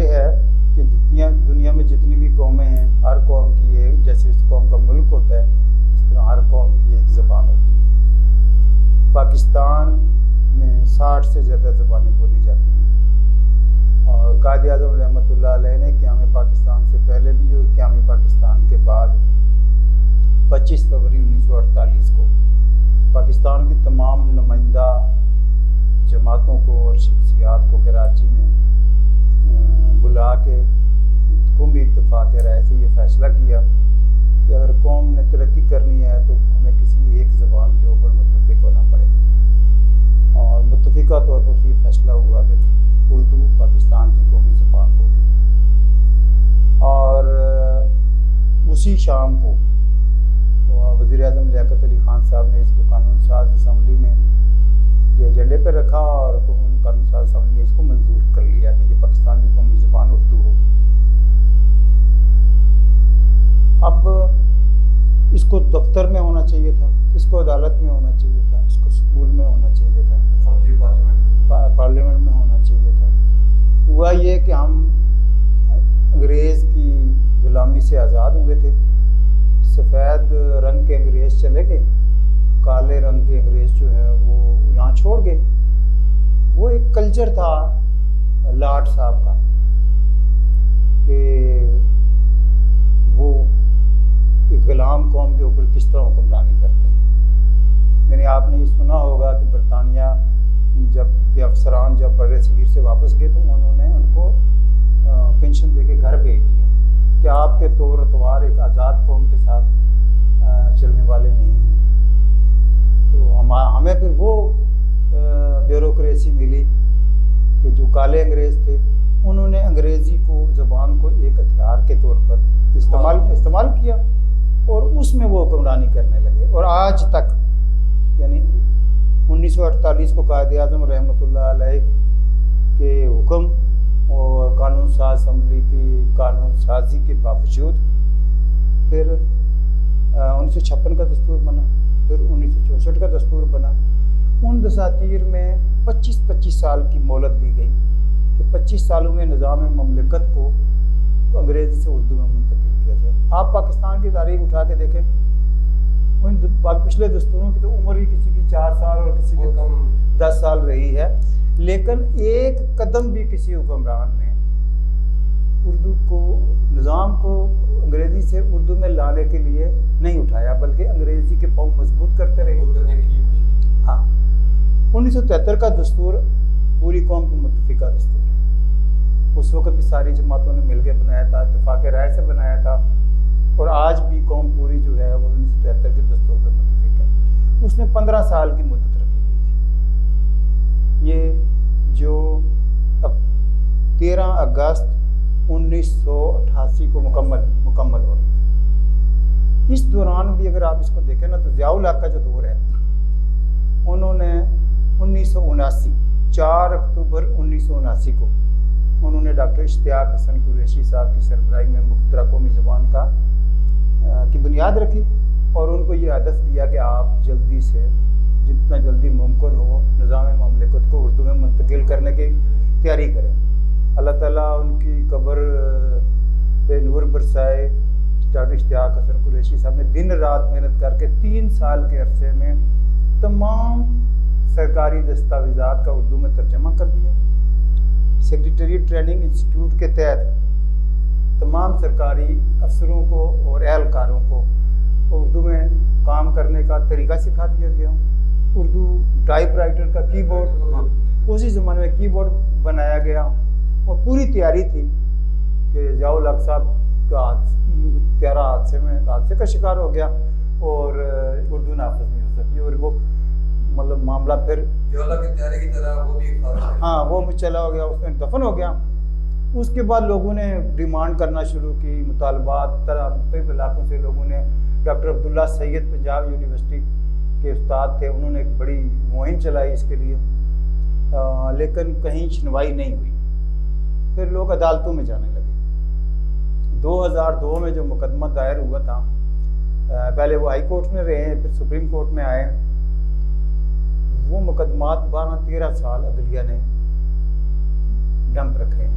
یہ ہے کہ دنیا میں جتنی بھی قومیں ہیں، ہر قوم کی ایک، جیسے اس قوم کا ملک ہوتا ہے، اس طرح ہر قوم کی ایک زبان ہوتی ہے۔ پاکستان میں 60 سے زیادہ زبانیں بولی جاتی ہیں، اور قائد اعظم رحمۃ اللہ علیہ نے قیام پاکستان سے پہلے بھی اور قیام پاکستان کے بعد 25 فروری 1948 کو پاکستان کی تمام نمائندہ جماعتوں کو اور شخصیات کو کراچی میں بلا کے قومی اتفاق رائے سے یہ فیصلہ کیا کہ اگر قوم نے ترقی کرنی ہے تو ہمیں کسی ایک زبان کے اوپر متفق ہونا پڑے گا، اور متفقہ طور پر یہ فیصلہ ہوا کہ اردو پاکستان کی قومی زبان ہوگی۔ اور اسی شام کو وزیر اعظم لیاقت علی خان صاحب نے اس کو قانون ساز اسمبلی میں یہ ایجنڈے پہ رکھا، اور قانون ساز اسمبلی نے اس کو منظور کر لیا کہ یہ پاکستان کی قومی زبان اردو ہو۔ اب اس کو دفتر میں ہونا چاہیے تھا، اس کو عدالت میں ہونا چاہیے تھا، اس کو اسکول میں ہونا چاہیے تھا، پارلیمنٹ میں ہونا چاہیے تھا۔ ہوا یہ کہ ہم انگریز کی غلامی سے آزاد ہوئے تھے، سفید رنگ کے انگریز چلے گئے، کالے رنگ کے انگریز جو ہے وہ یہاں چھوڑ گئے۔ وہ ایک کلچر تھا لاٹ صاحب کا کہ وہ ایک غلام قوم کے اوپر کس طرح حکمرانی کرتے ہیں۔ یعنی آپ نے یہ سنا ہوگا کہ برطانیہ جب کے افسران جب بر صغیر سے واپس گئے تو انہوں نے ان کو پینشن دے کے گھر بھیج دیا کہ آپ کے طور اتوار ایک آزاد قوم کے ساتھ چلنے والے نہیں ہیں۔ تو ہمیں پھر وہ بیوروکریسی ملی کہ جو کالے انگریز تھے انہوں نے انگریزی کو زبان کو ایک ہتھیار کے طور پر استعمال کیا، اور اس میں وہ حکمرانی کرنے لگے۔ اور آج تک یعنی 1948 کو قائد اعظم رحمۃ اللہ علیہ کے حکم اور قانون ساز اسمبلی کی قانون سازی کے باوجود پھر 1956 کا دستور بنا، پھر 1964 کا دستور بنا۔ ان دساتیر میں 25 سال کی مہلت دی گئی کہ 25 سالوں میں نظام مملکت کو انگریزی سے اردو میں منتقل کیا جائے۔ آپ پاکستان کی تاریخ اٹھا کے دیکھیں، ان پچھلے دستوروں کی تو عمر ہی کسی کی 4 سال اور کسی کی 10 سال رہی ہے، لیکن ایک قدم بھی کسی حکمران نے اردو کو نظام کو انگریزی سے اردو میں لانے کے لیے نہیں اٹھایا، بلکہ انگریزی کے پاؤں مضبوط کرتے رہے۔ ہاں، 1973 کا دستور پوری قوم کو متفقہ دستور ہے۔ اس وقت بھی ساری جماعتوں نے مل کے بنایا تھا، اتفاق رائے سے بنایا تھا، اور آج بھی قوم پوری جو ہے وہ 1973 کے دستور پہ متفق ہے۔ اس میں 15 سال کی مدت رکھی گئی تھی۔ یہ جو 13 اگست 1988 کو مکمل ہو رہی تھی۔ اس دوران بھی اگر آپ اس کو دیکھیں نا تو ضیاء الحق کا جو دور ہے، انہوں نے 4 اکتوبر 1979 کو انہوں نے ڈاکٹر اشتیاق حسن قریشی صاحب کی سربراہی میں مخترع قومی زبان کی بنیاد رکھی، اور ان کو یہ ہدف دیا کہ آپ جلدی سے جتنا جلدی ممکن ہو نظام مملکت کو اردو میں منتقل کرنے کی تیاری کریں۔ اللہ تعالیٰ ان کی قبر پہ نور برسائے۔ ڈاکٹر اشتیاق حسن قریشی صاحب نے دن رات محنت کر کے 3 سال کے عرصے میں تمام سرکاری دستاویزات کا اردو میں ترجمہ کر دیا۔ سیکریٹریٹ ٹریننگ انسٹیٹیوٹ کے تحت تمام سرکاری افسروں کو اور اہلکاروں کو اردو میں کام کرنے کا طریقہ سکھا دیا گیا۔ اردو ٹائپ رائٹر کا کی بورڈ اسی زمانے میں کی بورڈ بنایا گیا، اور پوری تیاری تھی کہ ضیاء الحق صاحب کا 13 حادثے کا شکار ہو گیا اور اردو نافذ نہیں ہو سکی، اور وہ مطلب معاملہ پھر وہ چلا ہو گیا، اس میں دفن ہو گیا۔ اس کے بعد لوگوں نے ڈیمانڈ کرنا شروع کی، مطالبات مختلف علاقوں سے لوگوں نے۔ ڈاکٹر عبداللہ سید پنجاب یونیورسٹی کے استاد تھے، انہوں نے ایک بڑی مہم چلائی اس کے لیے، لیکن کہیں سنوائی نہیں ہوئی۔ پھر لوگ عدالتوں میں جانے لگے۔ 2002 میں جو مقدمہ دائر ہوا تھا، پہلے وہ ہائی کورٹ میں رہے ہیں، پھر سپریم کورٹ میں آئے۔ وہ مقدمات 12-13 سال عدلیہ نے ڈمپ رکھے ہیں،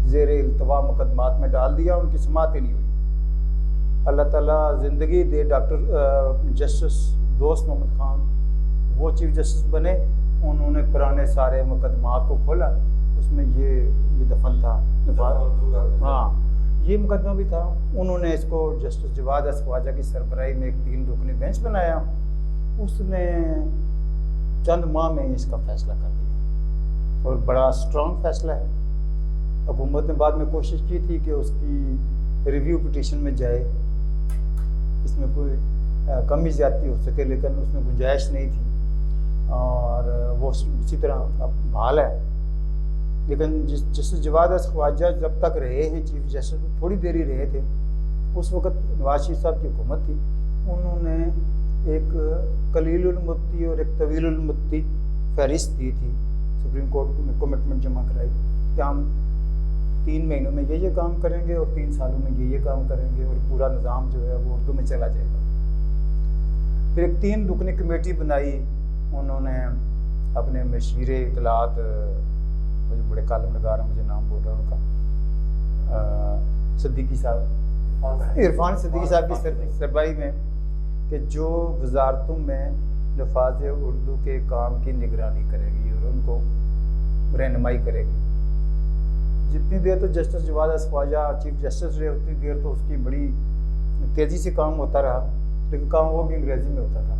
زیر التوا مقدمات میں ڈال دیا، ان کی سماعت ہی نہیں ہوئی۔ اللہ تعالیٰ زندگی دے ڈاکٹر جسٹس دوست محمد خان، وہ چیف جسٹس بنے، انہوں نے پرانے سارے مقدمات کو کھولا، اس میں یہ دفن تھا، ہاں یہ مقدمہ بھی تھا۔ انہوں نے اس کو جسٹس جواد احمد خواجہ کی سربراہی میں ایک 3 رکنی بینچ بنایا، اس نے چند ماہ میں اس کا فیصلہ کر دیا، اور بڑا اسٹرانگ فیصلہ ہے۔ حکومت نے بعد میں کوشش کی تھی کہ اس کی ریویو پٹیشن میں جائے، اس میں کوئی کمی زیادتی ہو سکے، لیکن اس میں گنجائش نہیں تھی، اور وہ اسی طرح اب بحال ہے۔ لیکن جسٹس جواد احمد خواجہ جب تک رہے ہیں چیف جسٹس، تھوڑی دیر ہی رہے تھے، اس وقت نواز شریف صاحب کی حکومت تھی، انہوں نے ایک قلیل المدتی اور ایک طویل المدتی فہرست دی تھی، سپریم کورٹ میں کمٹمنٹ جمع کرائی کہ ہم 3 مہینوں میں یہ کام کریں گے اور 3 سالوں میں یہ کام کریں گے، اور پورا نظام جو ہے وہ اردو میں چلا جائے گا۔ پھر ایک 3 رکنی کمیٹی بنائی، انہوں نے اپنے مشیر اطلاعات، مجھے بڑے کالم نگار ہیں، مجھے نام بول رہا ہوں ان کا، صدیقی صاحب، عرفان صدیقی صاحب کی سربراہی میں، کہ جو وزارتوں میں نفاذ اردو کے کام کی نگرانی کرے گی اور ان کو رہنمائی کرے گی۔ جتنی دیر تو جسٹس جواد احمد خواجہ چیف جسٹس رہے، اتنی دیر تو اس کی بڑی تیزی سے کام ہوتا رہا، لیکن کام وہ بھی انگریزی میں ہوتا تھا۔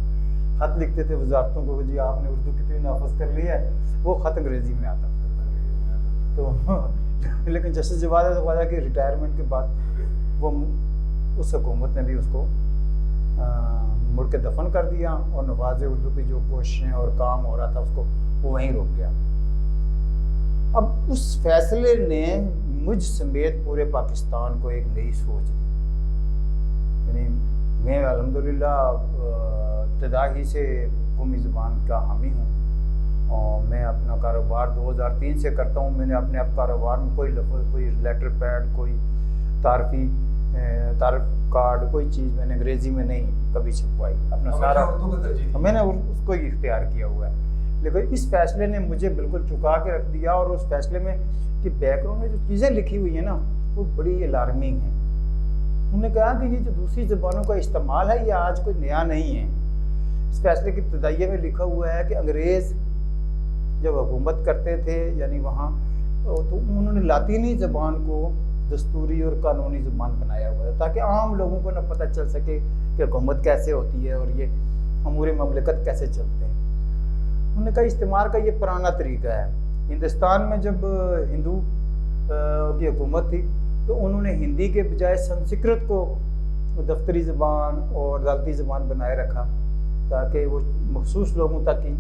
خط لکھتے تھے وزارتوں کو، جی آپ نے اردو کتنی نافذ کر لی ہے، وہ خط انگریزی میں آتا تھا۔ تو لیکن جسٹس جواد احمد خواجہ کی ریٹائرمنٹ کے بعد وہ اس حکومت نے بھی اس کو مڑ کے دفن کر دیا، اور نفاذ اردو کی جو کوششیں اور کام ہو رہا تھا اس کو وہ وہیں روک گیا۔ اب اس فیصلے نے مجھ سمیت پورے پاکستان کو ایک نئی سوچ دی، یعنی میں الحمدللہ ابتدا ہی سے قومی زبان کا حامی ہوں، اور میں اپنا کاروبار 2003 سے کرتا ہوں۔ میں نے اپنے کاروبار میں کوئی لفظ، کوئی لیٹر پیڈ، کوئی تعارف کارڈ، کوئی چیز میں نے انگریزی میں نہیں کبھی چھپوائی، اپنا سارا میں نے اس کو ہی اختیار کیا ہوا ہے۔ لیکن اس فیصلے نے مجھے بالکل چکا کے رکھ دیا، اور اس فیصلے میں کہ بیک گراؤنڈ میں جو چیزیں لکھی ہوئی ہیں نا وہ بڑی الارمنگ ہیں۔ انہوں نے کہا کہ یہ جو دوسری زبانوں کا استعمال ہے یہ آج کوئی نیا نہیں ہے۔ اس فیصلے کی ابتدائیہ میں لکھا ہوا ہے کہ انگریز جب حکومت کرتے تھے یعنی وہاں، تو انہوں نے لاطینی زبان کو دستوری اور قانونی زبان بنایا ہوا ہے تاکہ عام لوگوں کو نہ پتہ چل سکے کہ حکومت کیسے ہوتی ہے اور یہ امور مملکت کیسے چلتے ہیں۔ انہوں نے کہا استعمار کا یہ پرانا طریقہ ہے۔ ہندوستان میں جب ہندو کی حکومت تھی تو انہوں نے ہندی کے بجائے سنسکرت کو دفتری زبان اور عدالتی زبان بنائے رکھا تاکہ وہ مخصوص لوگوں تک ہی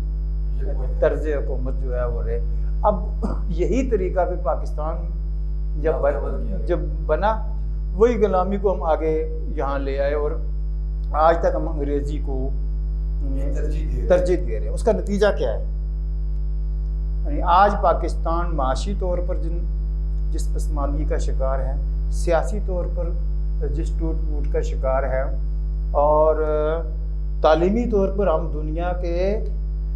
طرز حکومت جو ہے وہ رہے۔ اب یہی طریقہ بھی پاکستان جب بنا، وہی غلامی کو ہم آگے یہاں لے آئے، اور آج تک ہم انگریزی کو ترجیح دے رہے ہیں۔ اس کا نتیجہ کیا ہے؟ یعنی آج پاکستان معاشی طور پر جس پسماندگی کا شکار ہے، سیاسی طور پر جس ٹوٹ پھوٹ کا شکار ہے، اور تعلیمی طور پر ہم دنیا کے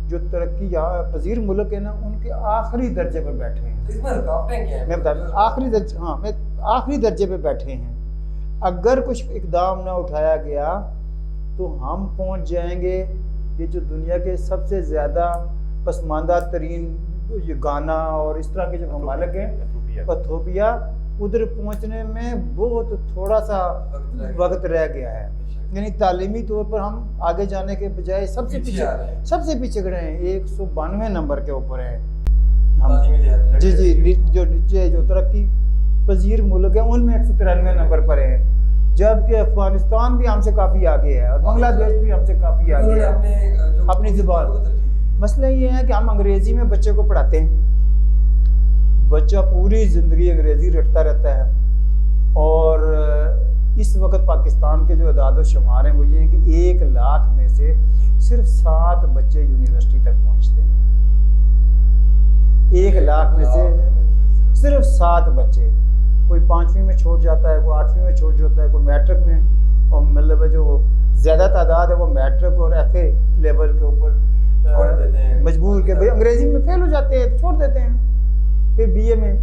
جو ترقی پذیر ملک ہیں نا ان کے آخری درجے پر بیٹھے ہیں۔ اس میں رکاوٹیں کیا ہیں؟ میں بتا دوں آخری درجے پہ بیٹھے ہیں۔ اگر کچھ اقدام نہ اٹھایا گیا تو ہم پہنچ جائیں گے یہ جو دنیا کے سب سے زیادہ پسماندہ ترین یہ گانا اور اس طرح کے جو ممالک ہیں، ایتھوپیا، ادھر پہنچنے میں بہت تھوڑا سا وقت رہ گیا ہے۔ یعنی تعلیمی طور پر ہم آگے جانے کے بجائے سب سے پیچھے کھڑے ہیں، 192 نمبر کے اوپر ہیں ہم۔ جی جو نیچے جو ترقی پذیر ملک ہیں ان میں 193 نمبر پر ہیں، جبکہ افغانستان بھی ہم سے کافی آگے ہے اور بنگلہ دیش بھی ہم سے کافی آگے ہے اپنی زبان۔ مسئلہ یہ ہے کہ ہم انگریزی میں بچے کو پڑھاتے ہیں، بچہ پوری زندگی انگریزی رٹتا رہتا ہے، اور اس وقت پاکستان کے جو اعداد و شمار ہیں وہ یہ ہیں کہ 1 لاکھ میں سے صرف 7 بچے یونیورسٹی تک پہنچتے ہیں۔ 1 لاکھ میں سے صرف 7 بچے، کوئی 5ویں میں چھوڑ جاتا ہے، کوئی 8ویں میں چھوڑ جاتا ہے، کوئی میٹرک میں، اور مطلب جو زیادہ تعداد ہے وہ میٹرک اور ایف اے لیول کے اوپر مجبور کہ بھائی انگریزی میں فیل ہو جاتے ہیں تو چھوڑ دیتے ہیں، پھر بی اے میں۔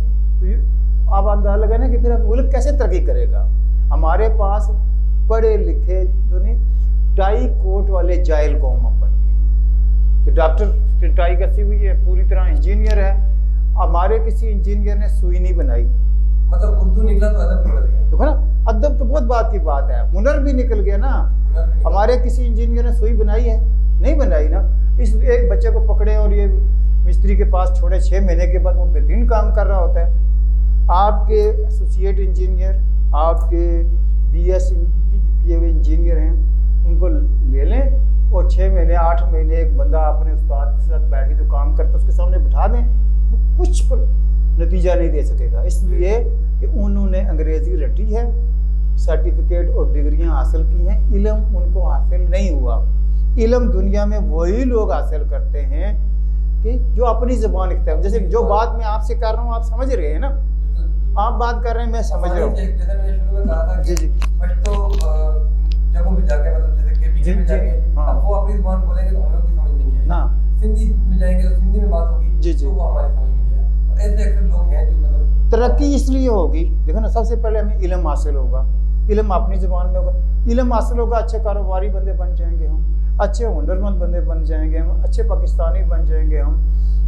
آپ اندازہ لگائیں نا کہ پھر ملک کیسے ترقی کرے گا. ہمارے پاس پڑھے لکھے جو نہیں ٹائی کوٹ والے جاہل قوم ہم بن گئے کہ ڈاکٹر ٹائی کسی ہوئی ہے پوری طرح انجینئر ہے. ہمارے کسی انجینئر نے سوئی نہیں بنائی. مطلب اردو نکلا تو ادب نکل گیا. دیکھو نا ادب تو بہت بات کی بات ہے, ہنر بھی نکل گیا نا. ہمارے کسی انجینئر نے سوئی بنائی ہے؟ نہیں بنائی نا. اس ایک بچے کو پکڑے اور یہ مستری کے پاس چھوڑے, 6 مہینے کے بعد وہ بہترین کام کر رہا ہوتا ہے. آپ کے ایسوسیٹ انجینئر, آپ کے بی ایس کیے ہوئے انجینئر ہیں, ان کو لے لیں اور 6 مہینے 8 مہینے ایک بندہ اپنے استاد کے ساتھ بیٹھ کے جو کام کرتا ہے اس کے سامنے بٹھا دیں, وہ کچھ پر نتیجہ نہیں دے سکے گا. اس لیے کہ انہوں نے انگریزی رٹی ہے, سرٹیفکیٹ اور ڈگریاں حاصل کی ہیں, علم ان کو حاصل نہیں ہوا. علم دنیا میں وہی لوگ حاصل کرتے ہیں کہ جو اپنی زبان اختیار, جیسے جو بات میں آپ سے کر رہا ہوں آپ سمجھ رہے ہیں نا, آپ بات کر رہے ہیں میں سمجھ رہا ہوں. جیسے میں نے شروع میں کہا تھا جی جی فرسٹ تو جگہوں پہ جا کے مطلب جیسے کے پی میں جا کے اب وہ اپنی زبان بولیں گے تو ہمیں ان کی سمجھ میں نہیں آئے گی. سندھی میں جائیں گے تو سندھی میں بات ہوگی تو وہ ہماری سمجھ میں نہیں آئے. اور ایسے اکثر لوگ ہیں جو مطلب ترقی اس لیے ہوگی, دیکھو نا سب سے پہلے ہمیں علم حاصل ہوگا, علم اپنی زبان میں ہوگا, علم حاصل ہوگا, اچھے کاروباری بندے بن جائیں گے ہم, اچھے ہنرمند بندے بن جائیں گے ہم, اچھے پاکستانی بن جائیں گے ہم,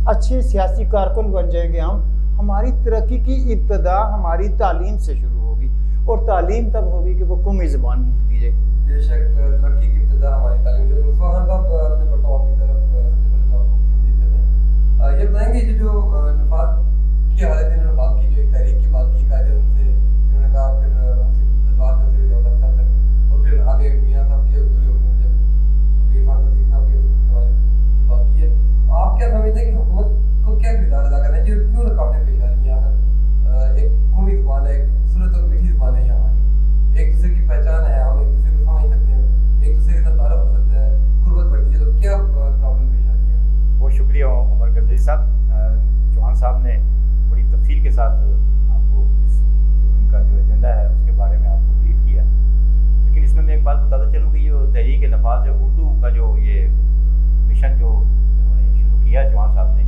اچھے سیاسی کارکن بن جائیں گے ہم. ہماری ترقی کی ابتدا ہماری تعلیم سے شروع ہوگی, اور تعلیم تب ہوگی کہ وہ قومی زبان دی جائے. بے شک ترقی کی ابتدا ہماری تعلیم سے. مصطفیٰ خان صاحب میں پڑھتا ہوں آپ کی طرف, سب سے پہلے تو آپ کو تمدید کرتے ہیں. یہ بتائیں گے یہ جو نفاذ کی حالت انہوں نے بات کی, جو ایک تحریک کی بات کی قائد اعظم سے, انہوں نے کہا پھر مختلف ادوار سے ہوتے ہوئے صاحب تک, اور پھر آگے میاں صاحب کے جب عرفان صدیق صاحب کے حوالے سے بات کی ہے. آپ کیا سمجھتے ہیں کہ حکومت کو کیا کردار ادا کرنا چاہیے, کیوں رکاوٹیں پیش آ رہی ہیں؟ اگر ایک قومی زبان ہے, ایک خوبصورت اور میٹھی زبان ہے یہ ہماری, ایک دوسرے کی پہچان ہے, ہم ایک دوسرے کو سمجھ سکتے ہیں, ایک دوسرے کے ساتھ تعارف ہو سکتا ہے, قربت بڑھتی ہے, تو کیا پرابلم پیش آ رہی ہے؟ بہت شکریہ عمر گردی صاحب. چوہان صاحب نے بڑی تفصیل کے ساتھ آپ کو اس جو ان کا جو ایجنڈا ہے اس کے بارے میں آپ کو بریف کیا. لیکن اس میں ایک بات بتاتا چلوں کہ جو تحریک نفاذ اردو کا جو یہ مشن جو انہوں نے شروع کیا چوہان صاحب نے,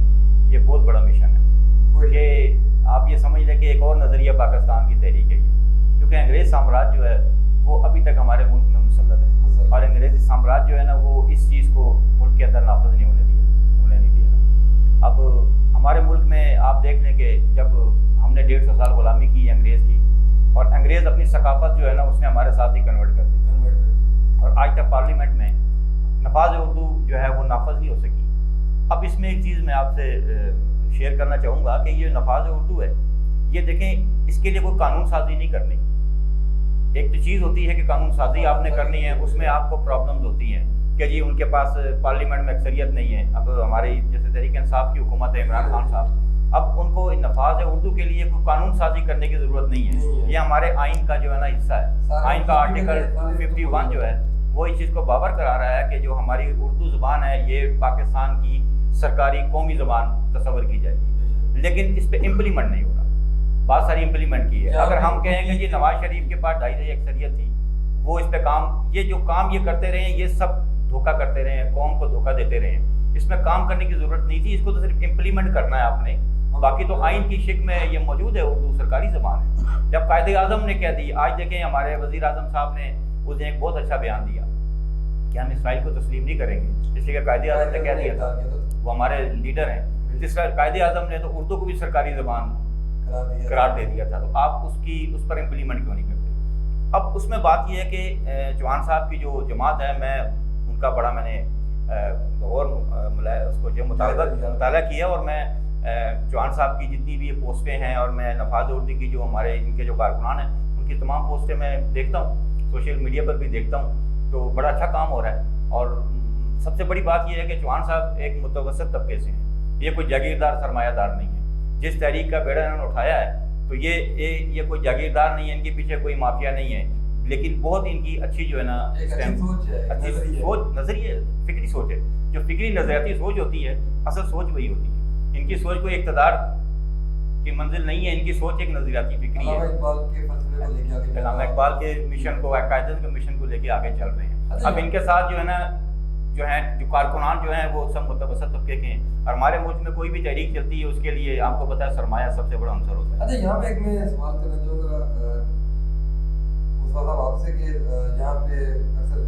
یہ بہت بڑا مشن ہے. یہ آپ یہ سمجھ لیں کہ ایک اور نظریہ پاکستان کی تحریک ہے یہ, کیونکہ انگریز سامراج جو ہے وہ ابھی تک ہمارے ملک میں مسلط ہے, اور انگریزی سامراج جو ہے نا وہ اس چیز کو ملک کے اندر نافذ نہیں ہونے دیا, انہیں نہیں دیا. اب ہمارے ملک میں آپ دیکھ لیں کہ جب ہم نے 150 سال غلامی کی انگریز کی, اور انگریز اپنی ثقافت جو ہے نا اس نے ہمارے ساتھ ہی کنورٹ کر دی, اور آج تک پارلیمنٹ میں نفاذ اردو جو ہے وہ نافذ نہیں ہو سکی. اب اس میں ایک چیز میں آپ سے شیئر کرنا چاہوں گا کہ یہ نفاذ اردو ہے, یہ دیکھیں اس کے لیے کوئی قانون سازی نہیں کرنی. ایک تو چیز ہوتی ہے کہ قانون سازی آپ نے کرنی ہے, اس میں آپ کو پرابلمز ہوتی ہیں کہ جی ان کے پاس پارلیمنٹ میں اکثریت نہیں ہے. اب ہماری جیسے تحریک انصاف کی حکومت ہے, عمران خان صاحب, اب ان کو نفاذ اردو کے لیے کوئی قانون سازی کرنے کی ضرورت نہیں ہے. یہ ہمارے آئین کا جو ہے نا حصہ ہے. آئین کا آرٹیکل 251 جو ہے وہ اس چیز کو باور کرا رہا ہے کہ جو ہماری اردو زبان ہے یہ پاکستان کی سرکاری قومی زبان تصور کی جائے گی. لیکن اس پہ امپلیمنٹ نہیں ہو رہا. بہت ساری امپلیمنٹ کی ہے. اگر ہم کہیں گے جی نواز شریف کے پاس 2.5 اکثریت تھی, وہ اس پہ کام یہ جو کام یہ کرتے رہے ہیں, یہ سب دھوکہ کرتے رہے ہیں, قوم کو دھوکہ دیتے رہے ہیں. اس میں کام کرنے کی ضرورت نہیں تھی, اس کو تو صرف امپلیمنٹ کرنا ہے آپ نے. باقی تو آئین کی شکل میں یہ موجود ہے, اردو سرکاری زبان ہے. جب قائد اعظم نے کہہ دی, آج دیکھیں ہمارے وزیر اعظم صاحب نے اس نے ایک بہت اچھا بیان دیا کہ ہم اسرائیل کو تسلیم نہیں کریں گے, اس لیے کہ قائد اعظم نے کہہ دیا تھا, وہ ہمارے لیڈر ہیں. جس کا قائد اعظم نے تو اردو کو بھی سرکاری زبان قرار دے دیا تھا, تو آپ اس پر امپلیمنٹ کیوں نہیں کرتے؟ اب اس میں بات یہ ہے کہ چوہان صاحب کی جو جماعت ہے, میں ان کا بڑا میں نے غور اس کو جو مطالعہ کیا, اور میں چوہان صاحب کی جتنی بھی پوسٹیں ہیں, اور میں نفاذ اردو کی جو ہمارے ان کے جو کارکنان ہیں ان کی تمام پوسٹیں میں دیکھتا ہوں, سوشل میڈیا پر بھی دیکھتا ہوں, تو بڑا اچھا کام ہو رہا ہے. اور سب سے بڑی بات یہ ہے کہ چوہان صاحب ایک متوسط طبقے سے ہیں, یہ کوئی جاگیردار سرمایہ دار نہیں ہے. جس تحریک کا بیڑا انہوں نے اٹھایا ہے تو یہ کوئی جاگیردار نہیں ہے, ان کے پیچھے کوئی مافیا نہیں ہے, لیکن بہت ان کی اچھی جو ہے نا اچھی سوچ, نظریہ, فکری سوچ ہے. جو فکری نظریاتی سوچ ہوتی ہے, اصل سوچ وہی ہوتی ہے. ان کی سوچ کوئی اقتدار کی منزل نہیں ہے, ان کی سوچ ایک نظریاتی فکری ہے. علامہ اقبال کے مشن کو, قائد اعظم کے مشن کو لے کے آگے چل رہے ہیں. اب ان کے ساتھ جو ہے نا جو ہیں جو کارکنان جو ہیں وہ سب متوسط طبقے کے ہیں، اور ہمارے ملک میں کوئی بھی تحریک چلتی ہے اس کے لیے آپ کو پتہ ہے سرمایہ سب سے بڑا عنصر ہوتا ہے۔ اچھا یہاں پہ ایک میں سوال کرنا چاہوں گا مصطفیٰ صاحب آپ سے کہ یہاں پہ اکثر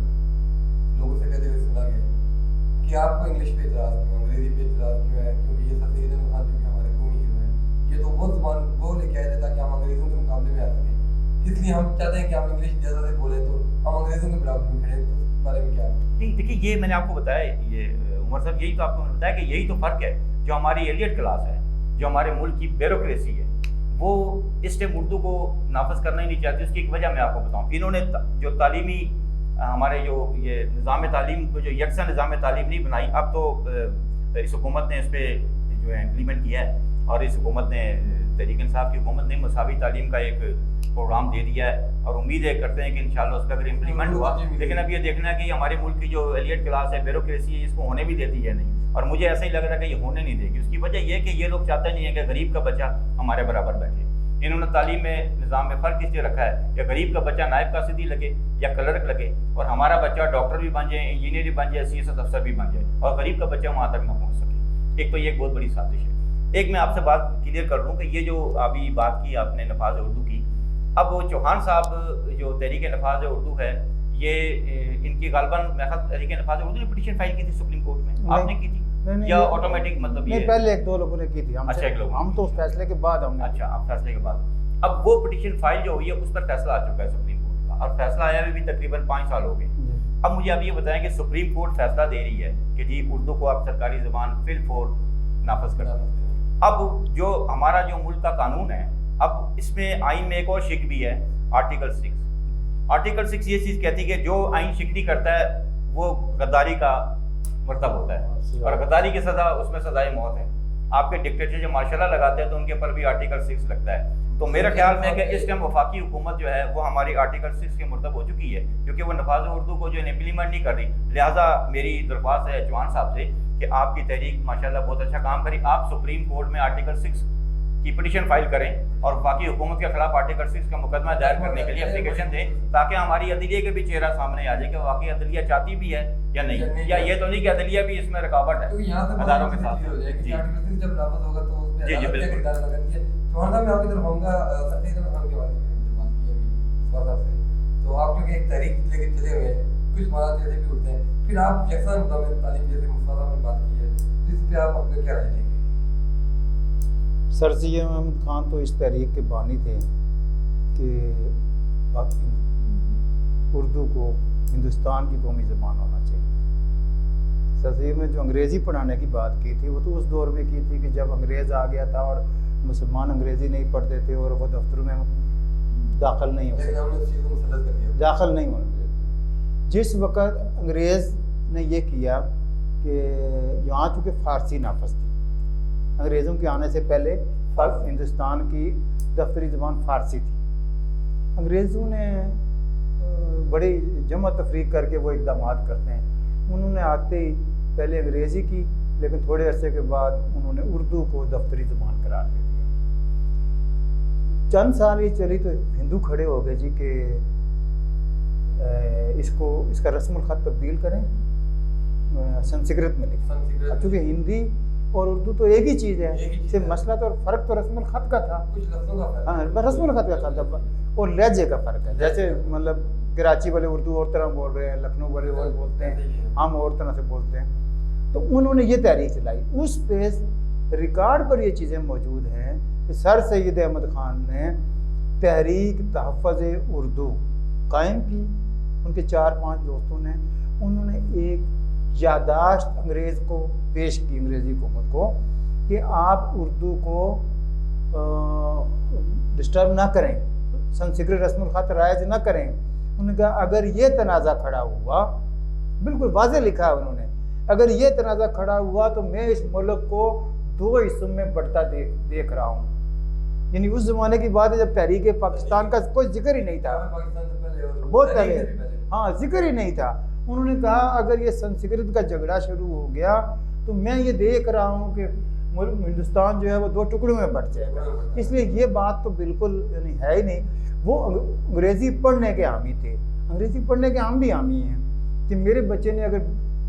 لوگوں سے کہتے ہوئے سنا گیا کہ آپ کو انگلش پہ اعتراض کیوں، انگریزی پہ اعتراض کیوں ہے، کیونکہ یہ سر سید احمد خان جو کہ ہمارے قومی ہیرو ہیں یہ تو وہ زبان وہ لے کے آئے تھے تاکہ ہم انگریزوں کے مقابلے میں آ سکیں، اس لیے ہم چاہتے ہیں کہ ہم انگلش زیادہ سے بولیں تو ہم انگریزوں کے برابر میں کھڑے، تو اس بارے میں کیا ہے؟ نہیں دیکھیے یہ میں نے آپ کو بتایا، یہ عمر صاحب یہی تو آپ کو میں نے بتایا کہ یہی تو فرق ہے، جو ہماری ایلیٹ کلاس ہے، جو ہمارے ملک کی بیوروکریسی ہے، وہ اس ٹائم اردو کو نافذ کرنا ہی نہیں چاہتی۔ اس کی ایک وجہ میں آپ کو بتاؤں، انہوں نے جو تعلیمی ہمارے جو یہ نظام تعلیم کو جو یکساں نظام تعلیم نہیں بنائی، اب تو اس حکومت نے اس پہ جو ہے امپلیمنٹ کیا ہے، اور اس حکومت نے تحریک انصاف کی حکومت نے مساوی تعلیم کا ایک پروگرام دے دیا ہے، اور امید ہے کرتے ہیں کہ انشاءاللہ اس پہ اگر امپلیمنٹ ہوا، لیکن اب یہ دیکھنا ہے کہ ہمارے ملک کی جو ایلیٹ کلاس ہے، بیوروکریسی ہے، اس کو ہونے بھی دیتی ہے نہیں، اور مجھے ایسا ہی لگ رہا ہے کہ یہ ہونے نہیں دے گی۔ اس کی وجہ یہ ہے کہ یہ لوگ چاہتے نہیں ہیں کہ غریب کا بچہ ہمارے برابر بیٹھے۔ انہوں نے تعلیم میں نظام میں فرق اس لیے رکھا ہے کہ غریب کا بچہ نائب قاصدی لگے یا کلرک لگے، اور ہمارا بچہ ڈاکٹر بھی بن جائے، انجینئر بھی بن جائے، CSS افسر بھی بن جائے، اور غریب کا بچہ وہاں تک نہ پہنچ سکے۔ ایک تو یہ ایک بہت بڑی سازش ہے۔ ایک میں آپ سے بات کلیئر کر لوں کہ یہ جو ابھی بات کی آپ نے نفاذ اردو کی، اب وہ چوہان صاحب جو تحریک نفاذ اردو ہے، یہ ان کی غالباً میں خیال تحریک نفاذ اردو نے پٹیشن فائل کی تھی سپریم کورٹ میں، آپ نے کی تھی یا آٹومیٹک مطلب یہ؟ نہیں، پہلے ایک دو لوگوں نے کی تھی، اچھا ایک لوگ، ہم تو اس فیصلے کے بعد ہم نے، اچھا اب فیصلے کے بعد اب وہ پٹیشن فائل جو ہوئی ہے اس پر فیصلہ آ چکا ہے سپریم کورٹ کا، اور فیصلہ آیا بھی تقریباً 5 سال ہو گئے۔ اب مجھے اب یہ بتائیں کہ سپریم کورٹ فیصلہ دے رہی ہے کہ جی اردو کو آپ سرکاری زبان فی الفور نافذ کریں۔ اب جو ہمارا جو ملک کا قانون ہے، اب اس میں آئین میں ایک اور شک بھی ہے، آرٹیکل 6 یہ چیز کہتی ہے کہ جو آئین شکنی کرتا ہے وہ غداری کا مرتب ہوتا ہے، اور غداری کی سزا اس میں سزائے موت ہے۔ آپ کے ڈکٹیٹر جو مارشل لا لگاتے ہیں تو ان کے اوپر بھی آرٹیکل 6 لگتا ہے۔ تو میرا خیال میں کہ اس ٹائم وفاقی حکومت جو ہے وہ ہماری آرٹیکل 6 کے مرتب ہو چکی ہے، کیونکہ وہ نفاذ اردو کو جو امپلیمنٹ نہیں کر رہی۔ لہٰذا میری درخواست ہے چوہان صاحب سے کہ آپ کی تحریک ماشاءاللہ بہت اچھا کام کری، آپ سپریم کورٹ میں آرٹیکل 6 کی پٹیشن فائل کریں اور وفاقی حکومت کے خلاف آرٹیکل 6 کا مقدمہ دائر کرنے کے لیے اپلیکیشن دیں، تاکہ ہماری عدلیہ کے بھی چہرہ سامنے آ جائے کہ واقعی عدلیہ چاہتی بھی ہے یا نہیں، یا یہ تو نہیں کہ عدلیہ بھی اس میں رکاوٹ ہے اداروں کے ساتھ۔ جی جب نافذ ہوگا تو اس میں جی بالکل۔ چوہان صاحب میں آپ کی طرف آؤں گا، سر سید احمد خان کے بارے میں بات کی ابھی صاحب سے، تو آپ کیونکہ ایک تحریک لے کے چلے ہوئے ہیں، کچھ سوالات ایسے بھی اٹھتے ہیں، پھر آپ یکساں مطابق تعلیم جیسے مصطفیٰ صاحب نے بات کی ہے، اس پہ آپ اپنے کیا رائے دیں گے؟ سر سید احمد خان تو اس تحریک کے بانی تھے کہ اردو کو ہندوستان کی قومی زبان ہونا چاہیے۔ سر سید میں جو انگریزی پڑھانے کی بات کی تھی وہ تو اس دور میں کی تھی کہ جب انگریز آ گیا تھا اور مسلمان انگریزی نہیں پڑھتے تھے اور وہ دفتروں میں داخل نہیں ہو سکتے، داخل نہیں ہونے دیتے۔ جس وقت انگریز نے یہ کیا کہ یہاں چونکہ فارسی نافذ تھی، انگریزوں کے آنے سے پہلے ہندوستان کی دفتری زبان فارسی تھی، انگریزوں نے بڑی جمع تفریق کر کے وہ اقدامات کرتے ہیں، انہوں نے آتے ہی پہلے انگریزی کی، لیکن تھوڑے عرصے کے بعد انہوں نے اردو کو دفتری زبان قرار دے دیا۔ چند سال یہ چلی تو ہندو کھڑے ہو گئے جی کہ اس کا رسم الخط تبدیل کریں، سنسکرت میں لکھیں، چونکہ ہندی اور اردو تو ایک ہی چیز ہے، صرف مسئلہ تو فرق تو رسم الخط کا تھا، ہاں رسم الخط کا تھا اور لہجے کا فرق ہے، جیسے مطلب کراچی والے اردو اور طرح بول رہے ہیں، لکھنؤ والے اور بولتے ہیں، ہم اور طرح سے بولتے ہیں۔ تو انہوں نے یہ تحریک چلائی، اس پہ ریکارڈ پر یہ چیزیں موجود ہیں کہ سر سید احمد خان نے تحریک تحفظ اردو قائم کی، ان کے 4-5 دوستوں نے، انہوں نے ایک یادداشت انگریز کو پیش کی، انگریزی حکومت کو، کہ آپ اردو کو ڈسٹرب نہ کریں، سنسکرت رسم الخط رائج نہ کریں۔ انہوں نے کہا اگر یہ تنازع کھڑا ہوا، بالکل واضح لکھا ہے انہوں نے، اگر یہ تنازع کھڑا ہوا تو میں اس ملک کو 2 حصوں میں بٹتا دیکھ رہا ہوں۔ یعنی اس زمانے کی بات ہے جب تحریک پاکستان کا کوئی ذکر ہی نہیں تھا، بہت پہلے، ہاں ذکر ہی نہیں تھا۔ انہوں نے کہا اگر یہ سنسکرت کا جھگڑا شروع ہو گیا تو میں یہ دیکھ رہا ہوں کہ ہندوستان جو ہے وہ 2 ٹکڑوں میں بٹ جائے گا، اس لیے یہ بات تو بالکل یعنی ہے ہی نہیں۔ وہ انگریزی پڑھنے کے حامی تھے، انگریزی پڑھنے کے ہم بھی حامی ہیں کہ میرے بچے نے اگر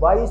22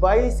22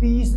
30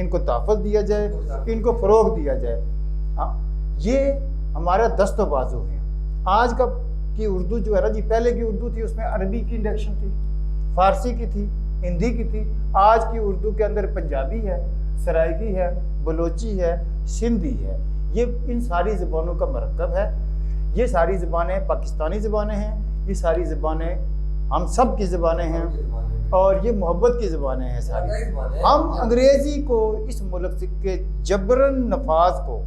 ان کو تحفظ دیا جائے، ان کو فروغ دیا جائے. ہاں یہ ہمارا دست و بازو ہے. آج کا کی اردو جو ہے نا جی، پہلے کی اردو تھی اس میں عربی کی انڈکشن تھی، فارسی کی تھی، ہندی کی تھی. آج کی اردو کے اندر پنجابی ہے، سرائیکی ہے، بلوچی ہے، سندھی ہے. یہ ان ساری زبانوں کا مرکب ہے. یہ ساری زبانیں پاکستانی زبانیں ہیں، یہ ساری زبانیں ہم سب کی زبانیں ہیں، اور یہ محبت کی زبانیں ہیں ساری. ہم انگریزی کو اس ملک کے جبراً نفاذ کو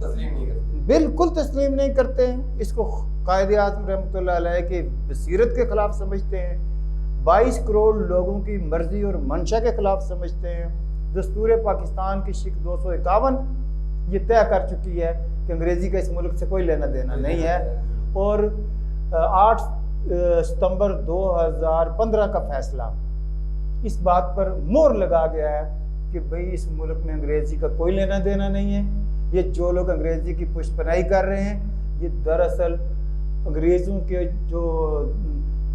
تسلیم نہیں کرتے، بالکل تسلیم نہیں کرتے ہیں. اس کو قائد اعظم رحمۃ اللہ علیہ کی بصیرت کے خلاف سمجھتے ہیں، 22 کروڑ لوگوں کی مرضی اور منشا کے خلاف سمجھتے ہیں. دستور پاکستان کی شق 251 یہ طے کر چکی ہے کہ انگریزی کا اس ملک سے کوئی لینا دینا نہیں ہے. اور 8 ستمبر 2015 کا فیصلہ اس بات پر مہر لگا گیا ہے کہ بھئی اس ملک میں انگریزی کا کوئی لینا دینا نہیں ہے. یہ جو لوگ انگریزی کی پشت پناہی کر رہے ہیں یہ دراصل انگریزوں کے جو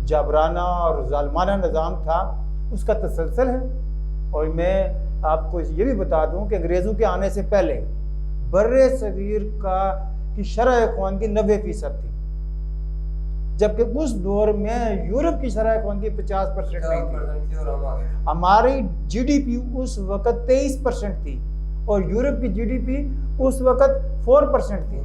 جابرانہ اور ظالمانہ نظام تھا اس کا تسلسل ہے. اور میں آپ کو یہ بھی بتا دوں کہ انگریزوں کے آنے سے پہلے بر صغیر کی شرح خواندگی 90% تھی، جبکہ اس دور میں یورپ کی شرح خواندگی 50% نہیں تھی. ہماری جی ڈی پی اس وقت 23% تھی اور یورپ کی جی ڈی پی اس وقت 4% تھی.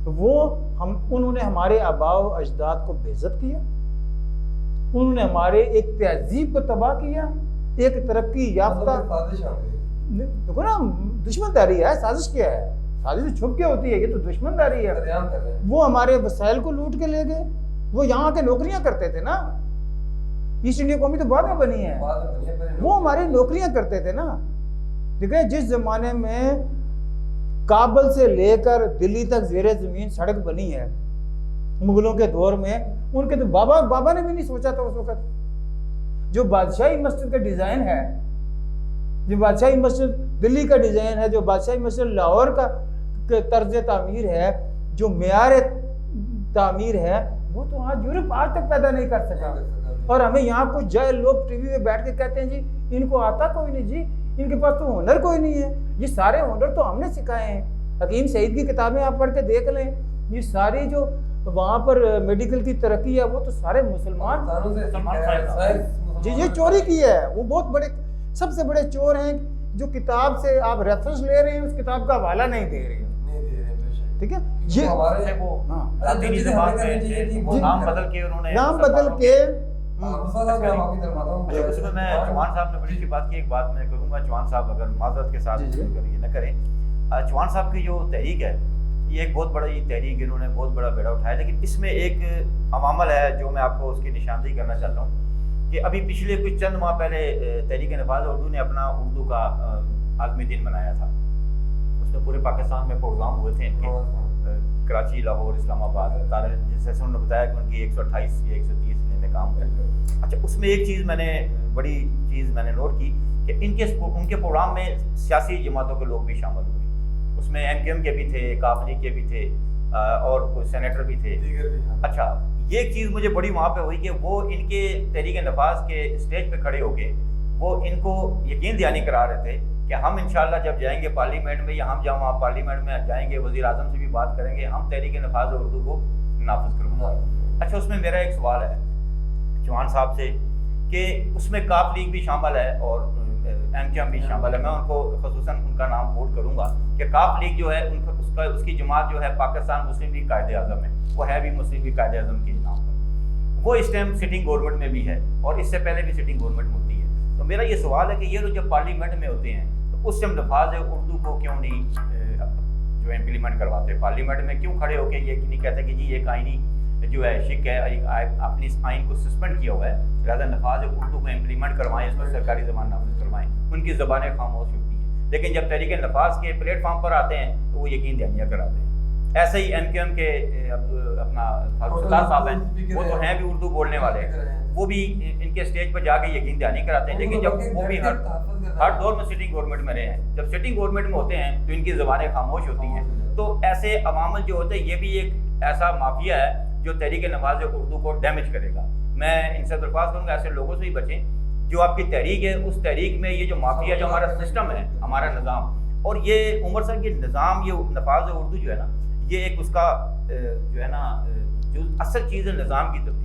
انہوں نے ہمارے آباء و اجداد کو بے عزت کیا، انہوں نے ہمارے ایک تہذیب کو تباہ کیا. ایک ترقی یافتہ دیکھو نا، دشمن داری ہے. سازش کیا ہے؟ سازش چھپ کے ہوتی ہے، یہ تو دشمن داری ہے. وہ ہمارے وسائل کو لوٹ کے لے گئے. وہ یہاں کے نوکریاں کرتے تھے نا، ایسٹ انڈیا قومی تو بعد میں بنی ہے، وہ ہماری نوکریاں کرتے تھے نا. دیکھیں جس زمانے میں کابل سے لے کر دلی تک زیر زمین سڑک بنی ہے مغلوں کے دور میں، ان کے تو بابا نے بھی نہیں سوچا تھا اس وقت. جو بادشاہی مسجد کا ڈیزائن ہے، جو بادشاہی مسجد دلی کا ڈیزائن ہے، جو بادشاہی مسجد لاہور کا طرز تعمیر ہے، جو معیار تعمیر ہے، وہ تو آج یورپ آج تک پیدا نہیں کر سکا. اور ہمیں یہاں کچھ جائے لوگ ٹی وی پہ بیٹھ کے کہتے ہیں جی ان کو آتا کوئی نہیں، جی ان کے پاس تو ہنر کوئی نہیں ہے. یہ سارے ہنر تو ہم نے سکھائے ہیں. حکیم سعید کی کتابیں آپ پڑھ کے دیکھ لیں، یہ ساری جو وہاں پر میڈیکل کی ترقی ہے وہ تو سارے مسلمان جی یہ چوری کی ہے. وہ بہت بڑے سب سے بڑے چور ہیں جو کتاب سے آپ ریفرنس لے رہے ہیں، اس کتاب کا حوالہ نہیں دے رہے ہیں. ٹھیک ہے، یہ نام بدل کے انہوں نے نام بدل کے اس میں چوہان صاحب نے بڑی سی بات کی. ایک بات میں کروں گا، چوہان صاحب اگر معذرت کے ساتھ یہ نہ کریں، چوہان صاحب کی جو تحریک ہے یہ ایک بہت بڑی تحریک، انہوں نے بہت بڑا بیڑا اٹھایا. لیکن اس میں ایک عوامل ہے جو میں آپ کو اس کی نشاندہی کرنا چاہتا ہوں کہ ابھی پچھلے کچھ چند ماہ پہلے تحریک نفاذ اردو نے اپنا اردو کا عالمی دن منایا تھا. اس میں پورے پاکستان میں پروگرام ہوئے تھے ان کے، کراچی، لاہور، اسلام آباد، جیسے انہوں نے بتایا کہ ان کی 128 یا 130 میں کام ہوئے. اچھا، اس میں ایک چیز بڑی چیز میں نے نوٹ کی کہ ان کے پروگرام میں سیاسی جماعتوں کے لوگ بھی شامل ہوئے. اس میں ایم کیو ایم کے بھی تھے، کاف لیگ کے بھی تھے، اور کوئی سینیٹر بھی تھے. اچھا، یہ ایک چیز مجھے بڑی وہاں پہ ہوئی کہ وہ ان کے تحریک نفاذ کے اسٹیج پہ کھڑے ہو کے وہ ان کو یقین دہانی کرا رہے تھے کہ ہم انشاءاللہ جب جائیں گے پارلیمنٹ میں، یا ہم جب وہاں پارلیمنٹ میں جائیں گے وزیر اعظم سے بھی بات کریں گے، ہم تحریک نفاذ اردو کو نافذ کروں گا. اچھا، اس میں میرا ایک سوال ہے چوہان صاحب سے کہ اس میں کاف لیگ بھی شامل ہے اور ایم کیو ایم بھی شامل ہے. میں ان کو خصوصاً ان کا نام کوٹ کروں گا کہ کاف لیگ جو ہے اس کی جماعت جو ہے پاکستان مسلم لیگ قائد اعظم ہے، وہ ہے بھی مسلم لیگ قائد اعظم کے نام پر. وہ اس ٹائم سٹنگ گورنمنٹ میں بھی ہے اور اس سے پہلے بھی سٹنگ گورنمنٹ میں ہوتی ہے. تو میرا یہ سوال ہے کہ یہ لوگ جب پارلیمنٹ میں ہوتے ہیں تو اس ٹائم نفاذ اردو کو کیوں نہیں جو امپلیمنٹ کرواتے؟ پارلیمنٹ میں کیوں کھڑے ہو کے یہ نہیں کہتے کہ جی ایک آئینی جو ہے شک ہے، اپنی اس آئین کو سسپینڈ کیا ہوا ہے، لہٰذا نفاذ اردو کو امپلیمنٹ کروائیں، اس کو سرکاری زبان نافذ کروائیں. ان کی زبانیں خاموش ہوتی ہیں، لیکن جب تحریک نفاذ کے پلیٹ فارم پر آتے ہیں تو وہ یقین دہانیاں کراتے ہیں. ایسے ہی ایم کیو ایم کے اپنا فاروق ستار صاحب ہیں، وہ تو ہیں بھی اردو بولنے والے، وہ بھی ان کے اسٹیج پر جا کے یقین دہانی کراتے ہیں. لیکن جب وہ بھی ہر دور میں سٹنگ گورنمنٹ میں رہے ہیں، جب سٹنگ گورنمنٹ میں ہوتے ہیں تو ان کی زبانیں خاموش ہوتی ہیں. تو ایسے عوامل جو ہوتے ہیں، یہ بھی ایک ایسا مافیا ہے جو تحریک نفاذ اردو کو ڈیمیج کرے گا. میں ان سے درخواست کروں گا ایسے لوگوں سے ہی بچیں جو آپ کی تحریک ہے اس تحریک میں یہ جو مافیا جو ہمارا سسٹم ہے ہمارا نظام، اور یہ عمر صاحب یہ نظام یہ نفاذ اردو جو ہے نا یہ ایک اس کا جو ہے نا جو اصل چیز ہے نظام کی تبدیلی۔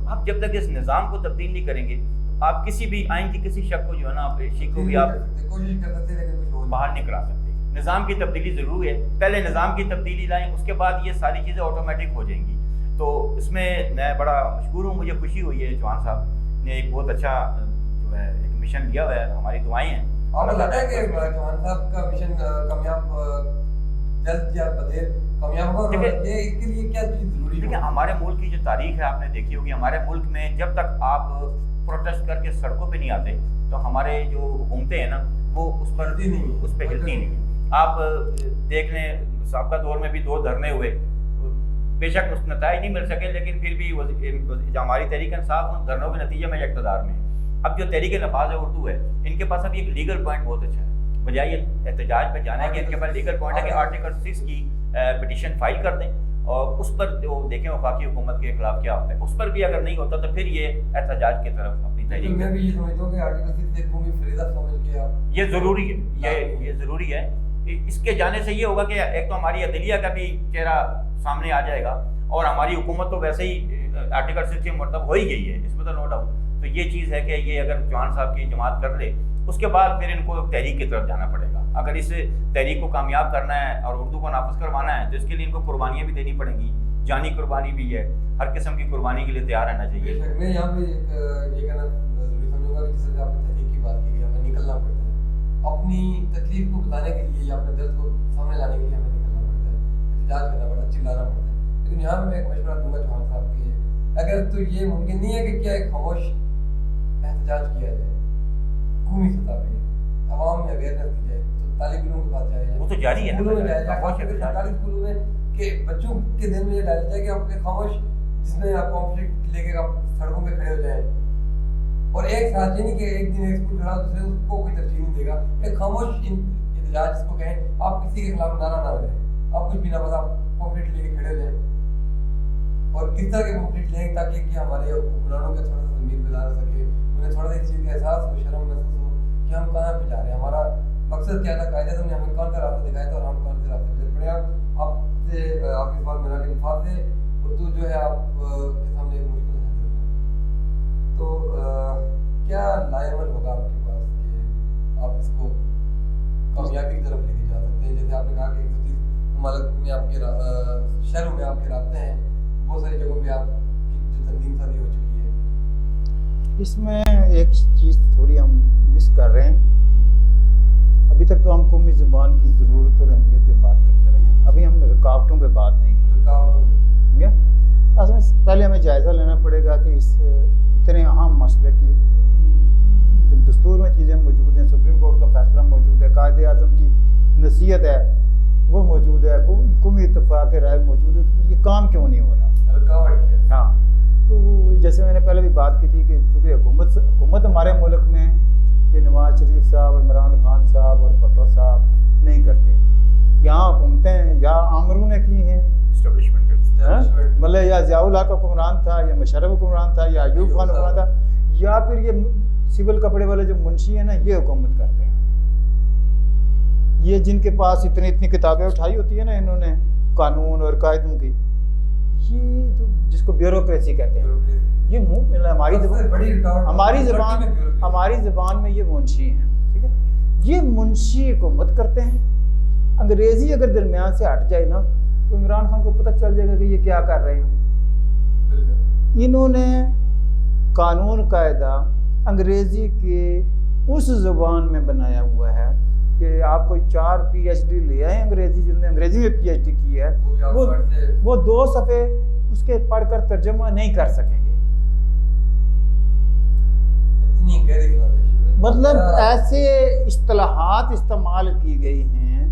آپ جب تک اس نظام کو تبدیل نہیں کریں گے آپ کسی بھی آئین کی کسی شک کو جو ہے نا شک کو بھی آپ کوشش کر سکتے لیکن کچھ باہر نہیں کرا سکتے۔ نظام کی تبدیلی ضروری ہے، پہلے نظام کی تبدیلی لائیں، اس کے بعد یہ ساری چیزیں آٹومیٹک ہو جائیں گی۔ تو اس میں میں بڑا مشکور ہوں، مجھے خوشی ہوئی ہے چوہان صاحب نے ایک بہت اچھا جو ہے ایک مشن لیا ہوا ہے، ہماری دعائیں ہیں۔ آپ کو لگتا ہے کہ چوہان صاحب کا مشن کامیاب جلد یا بدیر کامیاب ہوگا؟ یہ اس کے لیے کیا چیز ضروری ہے؟ دیکھیں ہمارے ملک کی جو تاریخ ہے آپ نے دیکھی ہوگی، ہمارے ملک میں جب تک آپ پروٹیسٹ کر کے سڑکوں پہ نہیں آتے تو ہمارے جو حکومتیں ہیں نا وہ اس پہ ہلتی نہیں ہیں۔ آپ دیکھ لیں سابقہ دور میں بھی 2 دھرنے ہوئے، بے شک اس نتائج نہیں مل سکے لیکن پھر بھی جو ہماری تحریک انصاف ان دھرنوں کے نتیجے میں اقتدار میں ہے۔ اب جو تحریک نفاذ اردو ہے ان کے پاس ابھی ایک لیگل پوائنٹ بہت اچھا ہے، بجائے یہ احتجاج پہ جانے کے ان کے پاس لیگل پوائنٹ ہے کہ آرٹیکل 6 کی پٹیشن فائل کر دیں اور اس پر جو دیکھیں وفاقی حکومت کے خلاف کیا ہوتا ہے، اس پر بھی اگر نہیں ہوتا تو پھر یہ احتجاج کی طرف اپنی تحریک میں بھی یہ سمجھتا ہوں کہ آرٹیکل 6 سے قومی فریضہ سمجھ کے آپ یہ ضروری ہے، یہ ضروری ہے۔ اس کے جانے سے یہ ہوگا کہ ایک تو ہماری عدلیہ کا بھی چہرہ سامنے آ جائے گا اور ہماری حکومت تو ویسے ہی آرٹیکل 6 سے مرتب ہو ہی گئی ہے، اس میں تو نو ڈاؤٹ۔ تو یہ چیز ہے کہ یہ اگر چوہان صاحب کی جماعت کر لے اس کے بعد پھر ان کو تحریک کی طرف جانا پڑے گا۔ اگر اس تحریک کو کامیاب کرنا ہے اور اردو کو نافذ کروانا ہے تو اس کے لیے ان کو قربانیاں بھی دینی پڑیں گی، جانی قربانی بھی ہے، ہر قسم کی قربانی کے لیے تیار رہنا چاہیے۔ میں یہاں پہ یہ کہنا ضروری سمجھوں گا کہ جس طرح آپ نے تحریک کی بات کی گئی، ہمیں نکلنا پڑتا ہے اپنی تکلیف کو بتانے کے لیے یا اپنے درد کو سامنے لانے کے لیے، ہمیں نکلنا پڑتا ہے، احتجاج کرنا پڑتا ہے، چلانا پڑتا ہے۔ لیکن یہاں پہ میں ایک مشورہ دوں گا چوہان صاحب کے، اگر تو یہ ممکن نہیں ہے کہ کیا ایک خاموش احتجاج کیا جائے قومی سطح پہ، عوام میں اویئرنیس دی جائے، تو طالب علموں کے پاس جائے جائے، وہ تو جاری ہے، اسکولوں میں جائے جائے، خاص کر سرکاری اسکولوں میں، کہ بچوں کے دل میں یہ ڈالا جائے کہ آپ ایک خاموش جس میں آپ کانفلکٹ لے کے آپ سڑکوں پہ کھڑے ہو جائیں، اور ایک ساتھ یہ نہیں کہ ایک دن ایک اسکول کھڑا دوسرے اس کو کوئی ترجیح نہیں دے گا، ایک خاموش احتجاج جس کو کہیں، آپ کسی کے خلاف نعرہ نہ لیں، آپ کچھ بھی نہ بس آپ کانفلکٹ لے کے کھڑے ہو جائیں اور اس طرح کے کانفلکٹ لیں تاکہ کہ ہمارے حکمرانوں کا تھوڑا سا ضمیر بیدار ہو سکے، انہیں تھوڑا سا اس چیز کا احساس ہو، شرم محسوس ہو کہ ہم کہاں پہ جا رہے ہیں، ہمارا مقصد کیا تھا، قائد اعظم نے ہمیں کون سا راستہ دکھایا تھا اور ہم کون سے راستے پہ چل پڑے۔ آپ سے آپ کے سوال میرا کہ نفاذ ہے اردو جو ہے آپ کے سامنے ایک مشکل ہے، تو کیا لائے عمل ہوگا آپ کے پاس کہ آپ اس کو کامیابی کی طرف لے کے جا سکتے ہیں؟ جیسے آپ نے کہا کہ 130 ممالک میں آپ کے شہروں میں آپ کے رابطے ہیں، بہت ساری جگہوں پہ آپ کی جو تنظیم سازی ہو چکی ہے۔ اس میں ایک چیز تھوڑی ہم مس کر رہے ہیں، ابھی تک تو ہم قومی زبان کی ضرورت اور اہمیت پہ بات کرتے رہے ہیں، ابھی ہم رکاوٹوں پہ بات نہیں کی۔ اصل میں پہلے ہمیں جائزہ لینا پڑے گا کہ اس اتنے اہم مسئلے کی جب دستور میں چیزیں موجود ہیں، سپریم کورٹ کا فیصلہ موجود ہے، قائد اعظم کی نصیحت ہے وہ موجود ہے، قومی اتفاق رائے موجود ہے، تو پھر یہ کام کیوں نہیں ہو رہا؟ رکاوٹ کیا ہے؟ ہاں، تو جیسے میں نے پہلے بھی بات کی تھی کہ چونکہ حکومت ہمارے ملک میں یہ نواز شریف صاحب، عمران خان صاحب اور بھٹو صاحب نہیں کرتے، یہاں حکومتیں یا آمروں نے کی ہیں، اسٹیبلشمنٹ مطلب یا ضیاء الحق حکمران تھا یا مشرف حکمران تھا یا ایوب خان حکمران تھا، یا پھر یہ سول کپڑے والے جو منشی ہیں نا یہ حکومت کرتے ہیں، یہ جن کے پاس اتنی کتابیں اٹھائی ہوتی ہیں نا انہوں نے قانون اور قاعدوں کی، یہ جو جس کو بیوروکریسی کہتے ہیں، یہ ہماری زبان میں یہ منشی ہیں، ٹھیک ہے، یہ منشی حکومت کرتے ہیں۔ انگریزی اگر درمیان سے ہٹ جائے نا تو عمران خان کو پتہ چل جائے گا کہ یہ کیا کر رہے ہیں۔ انہوں نے قانون قاعدہ انگریزی کے اس زبان میں بنایا ہوا ہے کہ آپ کوئی 4 PhD لے آئے انگریزی، جنہوں نے انگریزی میں PhD کی ہے، وہ 2 صفحے اس کے پڑھ کر ترجمہ نہیں کر سکیں گے۔ مطلب ایسے اصطلاحات استعمال کی گئی ہیں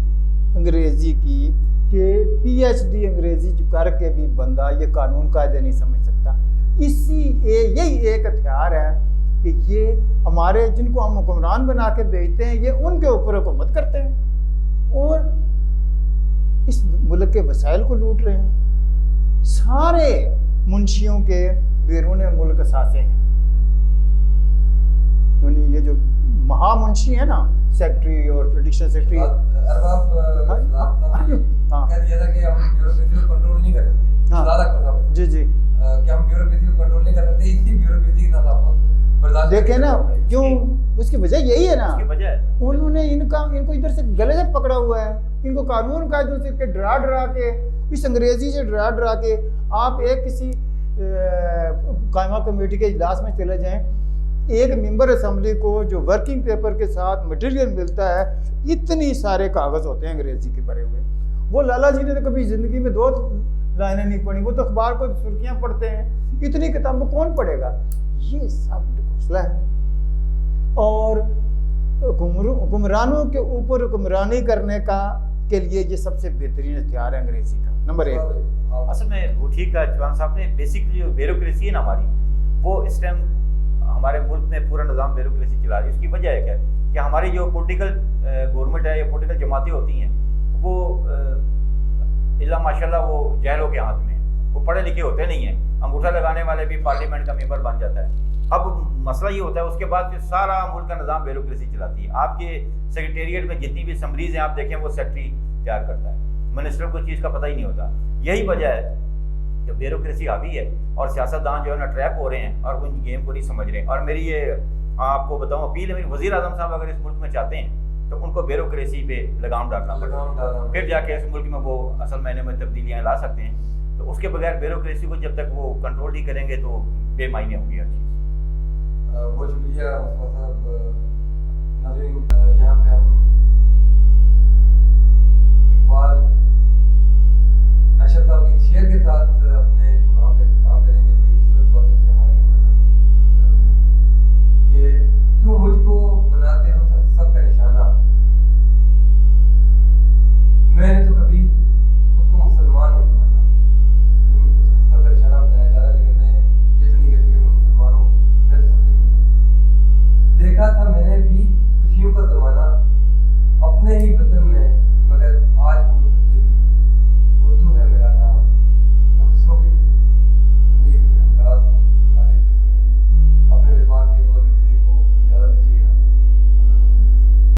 انگریزی کی کہ PhD انگریزی جو کر کے بھی بندہ یہ قانون قاعدے نہیں سمجھ سکتا۔ یہی ایک ہتھیار ہے کہ یہ ہمارے جن کو ہم حکمران بنا کے بھیجتے ہیں یہ ان کے اوپر حکومت کرتے ہیں اور اس ملک کے وسائل کو لوٹ رہے ہیں۔ سارے منشیوں کے بیرون ملک اثاثے ہیں، منشی ہیں نا سیکٹری اور ایڈیشنل سیکٹری. ارباب ہاں کہہ دیا تھا کہ ہم بیوروکریسی کو کنٹرول نہیں کر سکتے. ہاں جی جی کہ ہم بیوروکریسی کو کنٹرول نہیں کر سکتے, اسی بیوروکریسی کے ساتھ آپ کو برداشت دیکھیں نا کیوں, اس کی وجہ یہی ہے نا, اس کی وجہ ہے انہوں نے ان کو ادھر سے گلے سے پکڑا ہوا ہے, ان کو قانون قاعدوں سے ڈرا کے, اس انگریزی سے ڈرا کے. آپ ایک کسی قائمہ کمیٹی کے اجلاس میں چلے جائیں, ایک ممبر اسمبلی کو جو ورکنگ پیپر کے ساتھ مٹیریل ملتا ہے, اتنی سارے کاغذ ہوتے ہیں انگریزی کے بھرے ہوئے. وہ لالا جی نے تو کبھی زندگی میں 2 لائنیں نہیں پڑھی, وہ تو اخبار کو سرخیاں پڑھتے ہیں. اتنی کتابوں کون پڑھے گا؟ یہ سب ڈھکوسلا ہے. اور حکمرانوں کے اوپر حکمرانی کرنے کے لیے یہ سب سے بہترین اختیار ہے انگریزی کا. نمبر 1 اصل میں وہ ٹھیک کہا چوہان صاحب نے. بیسکلی جو بیوروکریسی ہے نا ہماری, وہ اس ٹائم ہمارے ملک میں پورا نظام بیوروکریسی چلا رہی ہے. اس کی وجہ ہے کیا کہ ہماری جو پولیٹیکل گورنمنٹ ہے یا پولیٹیکل جماعتیں ہوتی ہیں وہ اللہ ماشاء اللہ وہ جہلوں کے ہاتھ میں, وہ پڑھے لکھے ہوتے نہیں ہیں. انگوٹھا لگانے والے بھی پارلیمنٹ کا ممبر بن جاتا ہے. اب مسئلہ یہ ہوتا ہے اس کے بعد پھر سارا ملک کا نظام بیوروکریسی چلاتی ہے. آپ کے سیکریٹریٹ میں جتنی بھی اسمبلیز ہیں آپ دیکھیں وہ سیکٹری تیار کرتا ہے, منسٹر کو چیز کا پتہ ہی نہیں ہوتا. یہی وجہ ہے کہ بیوروکریسی حاوی ہے اور سیاستدان جو ہے نا ٹریپ ہو رہے ہیں اور وہ ان گیم کو نہیں سمجھ رہے ہیں. اور میری یہ آپ کو بتاؤں اپیل ہے, میری وزیر اعظم صاحب اگر اس ملک میں چاہتے ہیں تو ان کو بیوروکریسی پہ لگام ڈالنا پڑتا, پھر جا کے اس ملک میں وہ اصل معنی میں تبدیلیاں لا سکتے ہیں. تو اس کے بغیر بیوروکریسی کو جب تک وہ کنٹرول نہیں کریں گے تو بے معنی ہوگی ہر چیز. بہت شکریہ مصطفیٰ صاحب. ناظرین, یہاں پہ ہم اقبال اشرف صاحب کے شعر کے ساتھ اپنے پروگرام کا اختتام کریں گے. بڑی خوبصورت باتیں کی ہمارے مہمان نے کہ کیوں مجھ کو بناتے ہو سب کا نشانہ, میں نے تو کبھی خود کو مسلمان نہیں مانا. مجھ کو سب کا نشانہ بنایا جا رہا ہے, لیکن میں یہ تو نہیں کہتی کہ میں مسلمان ہوں, میں تو سب کچھ نہیں ہوں. دیکھا تھا میں نے